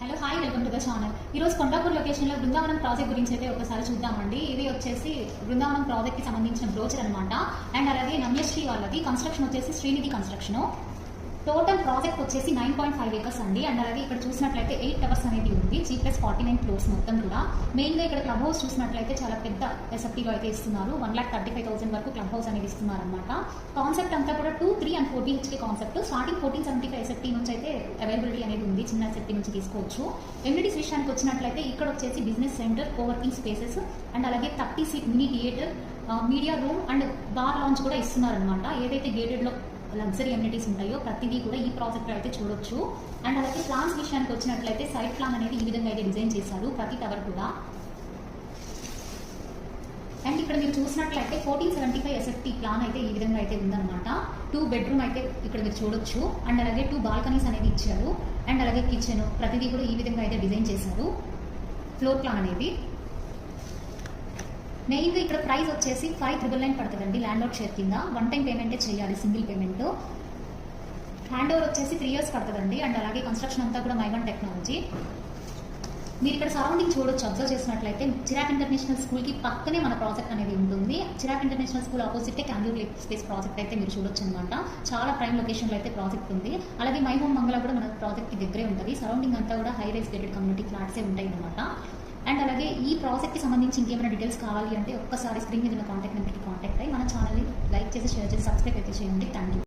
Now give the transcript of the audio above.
Hello hi welcome to the channel. ఈరోజు కొండాపూర్ లొకేషన్లో Brindavanam project గురించి అయితే ఒకసారి చూద్దామండి. ఇది వచ్చేసి బృందావనం ప్రాజెక్ట్కి సంబంధించిన బ్రోచర్ అనమాట. అండ్ అలాగే నమ్యశ్రీ వాళ్ళది కన్స్ట్రక్షన్ వచ్చేసి శ్రీనిధి కన్స్ట్రక్షన్. టోటల్ ప్రాజెక్ట్ వచ్చేసి 9.5 acres అండి. అండ్ అలాగే ఇక్కడ చూసినట్లయితే 8 towers అనేది ఉంది. G+49 floors మొత్తం కూడా. మెయిన్గా ఇక్కడ క్లబ్ హౌస్ చూసినట్లయితే చాలా పెద్ద ఎస్ఎఫ్టీలో అయితే ఇస్తున్నారు. 1,35,000 వరకు క్లబ్ హౌస్ అనేది ఇస్తున్నారు అనమాట. కాన్సెప్ట్ అంతా కూడా 2, 3 and 4 BHK concept. Starting 1475 SFT నుంచి అయితే అవైలబిలిటీ అనేది ఉంది. చిన్న ఎస్ఎఫ్టీ నుంచి తీసుకోవచ్చు. ఎమ్యూనిటీస్ విషయానికి వచ్చినట్లయితే ఇక్కడ వచ్చేసి business centre, coworking spaces and అలాగే 30 seat mini theatre, media room and bar launch కూడా ఇస్తున్నారు అనమాట. ఏదైతే గేటెడ్లో లగ్జరీ ఎమ్యూనిటీస్ ఉంటాయో ప్రతిదీ కూడా ఈ ప్రాజెక్ట్లో అయితే చూడొచ్చు. అండ్ అలాగే ప్లాన్స్ విషయానికి వచ్చినట్లయితే సైట్ ప్లాన్ అనేది ఈ విధంగా అయితే డిజైన్ చేశారు ప్రతి టవర్ కూడా. అండ్ ఇక్కడ మీరు చూసినట్లయితే 1475 ఎస్ఎఫ్టీ ప్లాన్ అయితే ఈ విధంగా అయితే ఉందన్నమాట. 2 bedroom అయితే ఇక్కడ మీరు చూడొచ్చు. అండ్ అలాగే 2 balconies అనేది ఇచ్చారు. అండ్ అలాగే కిచెన్ ప్రతిదీ కూడా ఈ విధంగా అయితే డిజైన్ చేశారు. ఫ్లోర్ ప్లాన్ అనేది మెయిన్గా ఇక్కడ ప్రైస్ వచ్చేసి 5,999 పడుతుందండి. ల్యాండ్ అవుట్ షేర్ కింద 1 time పేమెంటే చేయాలి, సింగిల్ పేమెంట్. హ్యాండ్ ఓవర్ వచ్చేసి 3 years పడుతుందండి. అండ్ అలాగే కన్స్ట్రక్షన్ అంతా కూడా మైవన్ టెక్నాలజీ. మీరు ఇక్కడ సరౌండింగ్ చూడొచ్చు. అబ్జర్వ్ చేసినట్లయితే చిరాక్ ఇంటర్నేషనల్ స్కూల్కి పక్కనే మన ప్రాజెక్ట్ అనేది ఉంటుంది. చిరాక్ ఇంటర్నేషనల్ స్కూల్ ఆపోజిటే క్యాండూర్ లేక్ స్పేస్ ప్రాజెక్ట్ అయితే మీరు చూడొచ్చు అనమాట. చాలా ప్రైమ్ లొకేషన్లో అయితే ప్రాజెక్ట్ ఉంది. అలాగే మై హోమ్ మంగళ కూడా మన ప్రాజెక్ట్కి దగ్గరే ఉంటుంది. సరౌండింగ్ అంతా కూడా హై రైజ్ గేటెడ్ కమ్యూనిటీ ఫ్లాట్సే ఉంటాయి అనమాట. అండ్ అలాగే ఈ ప్రాజెక్ట్కి సంబంధించి ఇంకేమైనా డీటెయిల్స్ కావాలి అంటే ఒక్కసారి స్క్రీన్ మీద ఉన్న కాంటాక్ట్ నెంబర్కి కాంటాక్ట్ అయ్యి మన ఛానల్ని లైక్ చేసి, షేర్ చేసి, సబ్స్క్రైబ్ అయితే చేయండి. Thank you.